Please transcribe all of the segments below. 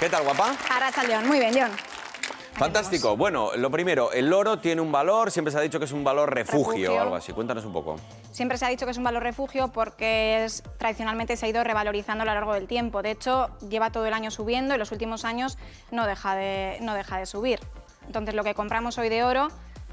¿Qué tal, guapa? Arratsaldeon, muy bien, John. Fantástico. Bueno, lo primero, el oro tiene un valor, siempre se ha dicho que es un valor refugio o algo así. Cuéntanos un poco. Siempre se ha dicho que es un valor refugio porque tradicionalmente se ha ido revalorizando a lo largo del tiempo. De hecho, lleva todo el año subiendo y los últimos años no deja de subir. Entonces, lo que compramos hoy de oro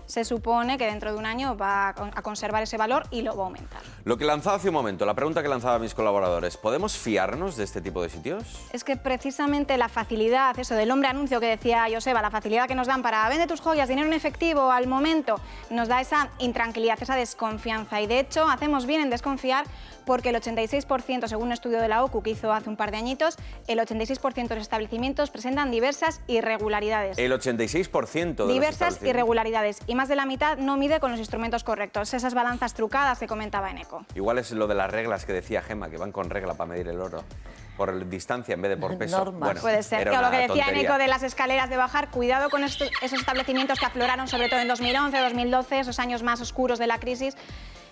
se supone que dentro de un año va a conservar ese valor y lo va a aumentar. Lo que lanzaba hace un momento, la pregunta que lanzaba a mis colaboradores, ¿podemos fiarnos de este tipo de sitios? Es que precisamente la facilidad, eso del hombre anuncio que decía Joseba, la facilidad que nos dan para vende tus joyas, dinero en efectivo al momento, nos da esa intranquilidad, esa desconfianza. Y de hecho hacemos bien en desconfiar porque el 86%, según un estudio de la OCU que hizo hace un par de añitos, el 86% de los establecimientos presentan diversas irregularidades. El 86% de diversas irregularidades. Y más de la mitad no mide con los instrumentos correctos. Esas balanzas trucadas que comentaba Eneco. Igual es lo de las reglas que decía Gemma, que van con regla para medir el oro. Por distancia en vez de por peso. Bueno, puede ser. O lo que decía Eneco de las escaleras de bajar, cuidado con esos establecimientos que afloraron sobre todo en 2011, 2012, esos años más oscuros de la crisis,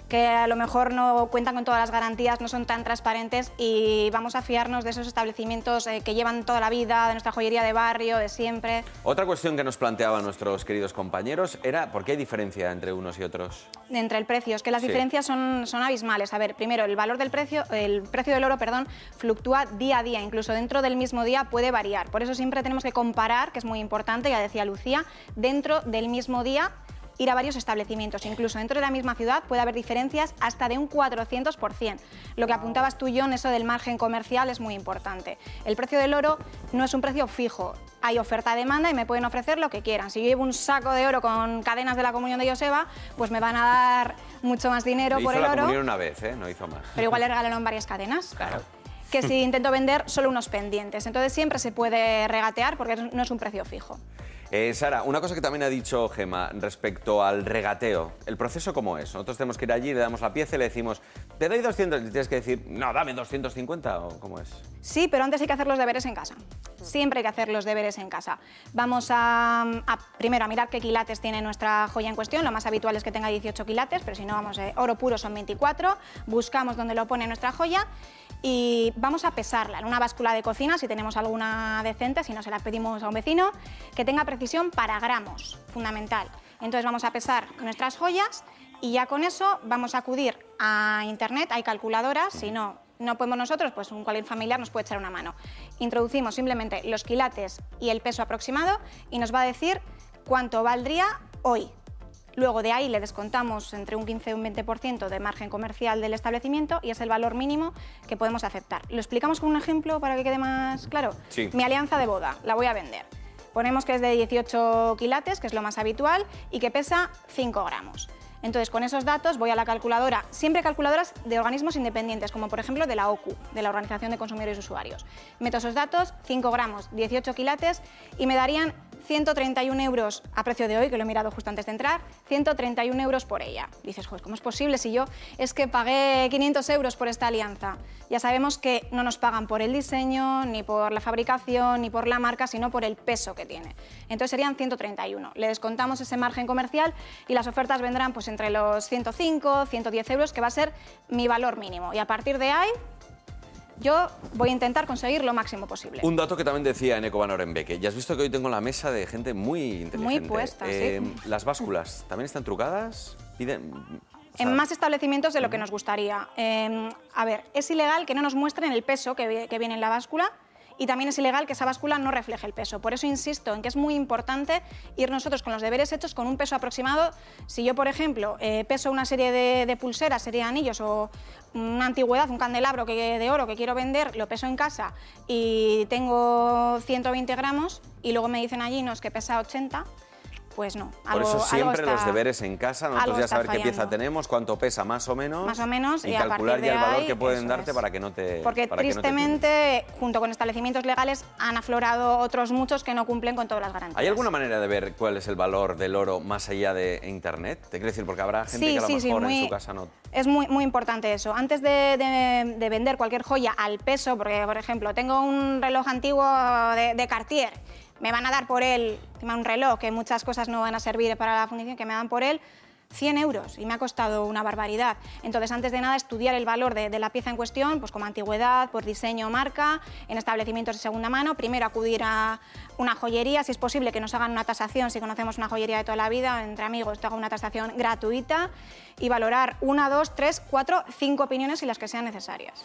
que a lo mejor no cuentan con todas las garantías, no son tan transparentes y vamos a fiarnos de esos establecimientos que llevan toda la vida, de nuestra joyería de barrio, de siempre. Otra cuestión que nos planteaban nuestros queridos compañeros era ¿por qué hay diferencia entre unos y otros? Entre el precio, es que las diferencias son abismales. A ver, primero, el valor del precio, el precio del oro, perdón, fluctúa día a día, incluso dentro del mismo día puede variar. Por eso siempre tenemos que comparar, que es muy importante, ya decía Lucía, dentro del mismo día ir a varios establecimientos, incluso dentro de la misma ciudad puede haber diferencias hasta de un 400%. Lo que apuntabas tú, John, eso del margen comercial es muy importante. El precio del oro no es un precio fijo, hay oferta-demanda y me pueden ofrecer lo que quieran. Si yo llevo un saco de oro con cadenas de la comunión de Joseba, pues me van a dar mucho más dinero por el oro. Hizo la comunión una vez, no hizo más. Pero igual le regalaron varias cadenas. Claro. Que si intento vender solo unos pendientes. Entonces siempre se puede regatear porque no es un precio fijo. Sara, una cosa que también ha dicho Gemma respecto al regateo. ¿El proceso cómo es? Nosotros tenemos que ir allí, le damos la pieza y le decimos te doy 200 y tienes que decir no, dame 250 o ¿cómo es? Sí, pero antes hay que hacer los deberes en casa. Siempre hay que hacer los deberes en casa. Vamos primero a mirar qué quilates tiene nuestra joya en cuestión. Lo más habitual es que tenga 18 quilates, pero si no, vamos, oro puro son 24. Buscamos dónde lo pone nuestra joya y vamos a pesarla en una báscula de cocina, si tenemos alguna decente, si no se la pedimos a un vecino, que tenga precisión para gramos, fundamental. Entonces vamos a pesar nuestras joyas y ya con eso vamos a acudir a internet, hay calculadoras, si no podemos nosotros, pues cualquier familiar nos puede echar una mano. Introducimos simplemente los quilates y el peso aproximado y nos va a decir cuánto valdría hoy. Luego de ahí le descontamos entre un 15 y un 20% de margen comercial del establecimiento y es el valor mínimo que podemos aceptar. ¿Lo explicamos con un ejemplo para que quede más claro? Sí. Mi alianza de boda, la voy a vender. Ponemos que es de 18 quilates, que es lo más habitual, y que pesa 5 gramos. Entonces, con esos datos voy a la calculadora, siempre calculadoras de organismos independientes, como por ejemplo de la OCU, de la Organización de Consumidores y Usuarios. Meto esos datos, 5 gramos, 18 quilates, y me darían 131 euros a precio de hoy, que lo he mirado justo antes de entrar, 131 euros por ella. Dices, joder, ¿cómo es posible si yo es que pagué 500 euros por esta alianza? Ya sabemos que no nos pagan por el diseño, ni por la fabricación, ni por la marca, sino por el peso que tiene. Entonces serían 131. Le descontamos ese margen comercial y las ofertas vendrán pues entre los 105, 110 euros, que va a ser mi valor mínimo. Y a partir de ahí, yo voy a intentar conseguir lo máximo posible. Un dato que también decía Eneco Van Orenbeke. Ya has visto que hoy tengo la mesa de gente muy inteligente. Muy puesta, sí. Las básculas, ¿también están trucadas? En más establecimientos de lo que nos gustaría. A ver, es ilegal que no nos muestren el peso que viene en la báscula y también es ilegal que esa báscula no refleje el peso. Por eso insisto en que es muy importante ir nosotros con los deberes hechos con un peso aproximado. Si yo, por ejemplo, peso una serie de pulseras, serie de anillos o una antigüedad, un candelabro de oro que quiero vender, lo peso en casa y tengo 120 gramos y luego me dicen allí, no, es que pesa 80, pues no. Por eso siempre los deberes en casa, nosotros ya saber qué pieza tenemos, cuánto pesa más o menos y calcular ya el valor que pueden darte para que no te... Porque tristemente, junto con establecimientos legales, han aflorado otros muchos que no cumplen con todas las garantías. ¿Hay alguna manera de ver cuál es el valor del oro más allá de internet? Te quiero decir, porque habrá gente que a lo mejor en su casa no... Es muy importante eso. Antes de vender cualquier joya al peso, porque, por ejemplo, tengo un reloj antiguo de Cartier, me van a dar por él, un reloj, que muchas cosas no van a servir para la fundición, que me dan por él 100 euros y me ha costado una barbaridad. Entonces, antes de nada, estudiar el valor de la pieza en cuestión, pues como antigüedad, por diseño o marca, en establecimientos de segunda mano. Primero acudir a una joyería, si es posible que nos hagan una tasación, si conocemos una joyería de toda la vida, entre amigos, te haga una tasación gratuita y valorar 1, 2, 3, 4, 5 opiniones y las que sean necesarias.